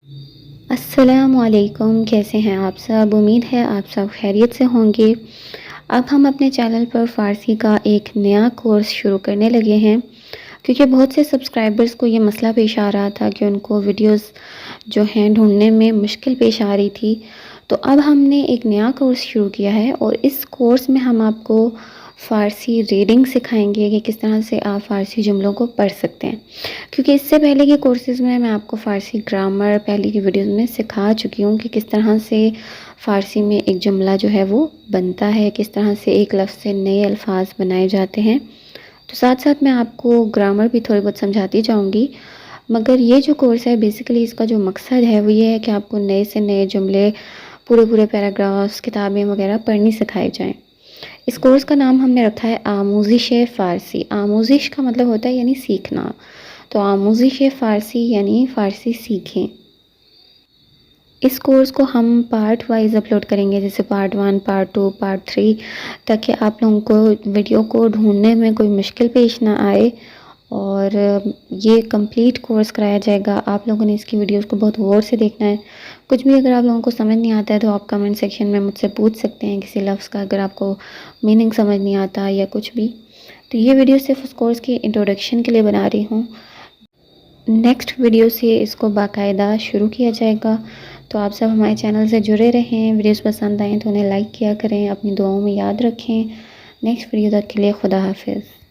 अस्सलामुअलैकुम, कैसे हैं आप सब? उम्मीद है आप सब खैरियत से होंगे। अब हम अपने चैनल पर फ़ारसी का एक नया कोर्स शुरू करने लगे हैं, क्योंकि बहुत से सब्सक्राइबर्स को ये मसला पेश आ रहा था कि उनको वीडियोस जो हैं ढूँढने में मुश्किल पेश आ रही थी। तो अब हमने एक नया कोर्स शुरू किया है और इस कोर्स में हम आपको फ़ारसी रीडिंग सिखाएंगे कि किस तरह से आप फ़ारसी जुमलों को पढ़ सकते हैं। क्योंकि इससे पहले के कोर्सेज़ में मैं आपको फ़ारसी ग्रामर पहले की वीडियोज़ में सिखा चुकी हूँ कि किस तरह से फ़ारसी में एक जुमला जो है वो बनता है, किस तरह से एक लफ्ज़ से नए अल्फाज बनाए जाते हैं। तो साथ साथ मैं आपको ग्रामर भी थोड़ी बहुत समझाती जाऊँगी। मगर ये जो कोर्स है बेसिकली इसका जो मकसद है वो ये है कि आपको नए से नए जुमले, पूरे पूरे पैराग्राफ्स, किताबें वगैरह पढ़नी सिखाई जाएँ। इस कोर्स का नाम हमने रखा है आमूज़िश फ़ारसी। आमूज़िश का मतलब होता है यानी सीखना। तो आमूज़िश फ़ारसी यानी फ़ारसी सीखें। इस कोर्स को हम पार्ट वाइज़ अपलोड करेंगे, जैसे पार्ट 1, पार्ट 2, पार्ट 3, ताकि आप लोगों को वीडियो को ढूँढने में कोई मुश्किल पेश ना आए। और ये कंप्लीट कोर्स कराया जाएगा। आप लोगों ने इसकी वीडियोस को बहुत गौर से देखना है। कुछ भी अगर आप लोगों को समझ नहीं आता है तो आप कमेंट सेक्शन में मुझसे पूछ सकते हैं किसी लफ्ज़ का, अगर आपको मीनिंग समझ नहीं आता या कुछ भी। तो ये वीडियो सिर्फ उस कोर्स की इंट्रोडक्शन के लिए बना रही हूँ। नेक्स्ट वीडियो से इसको बाकायदा शुरू किया जाएगा। तो आप सब हमारे चैनल से जुड़े रहें। वीडियोस पसंद आएँ तो उन्हें लाइक किया करें, अपनी दुआओं में याद रखें। नेक्स्ट वीडियो तक के लिए खुदा हाफिज़।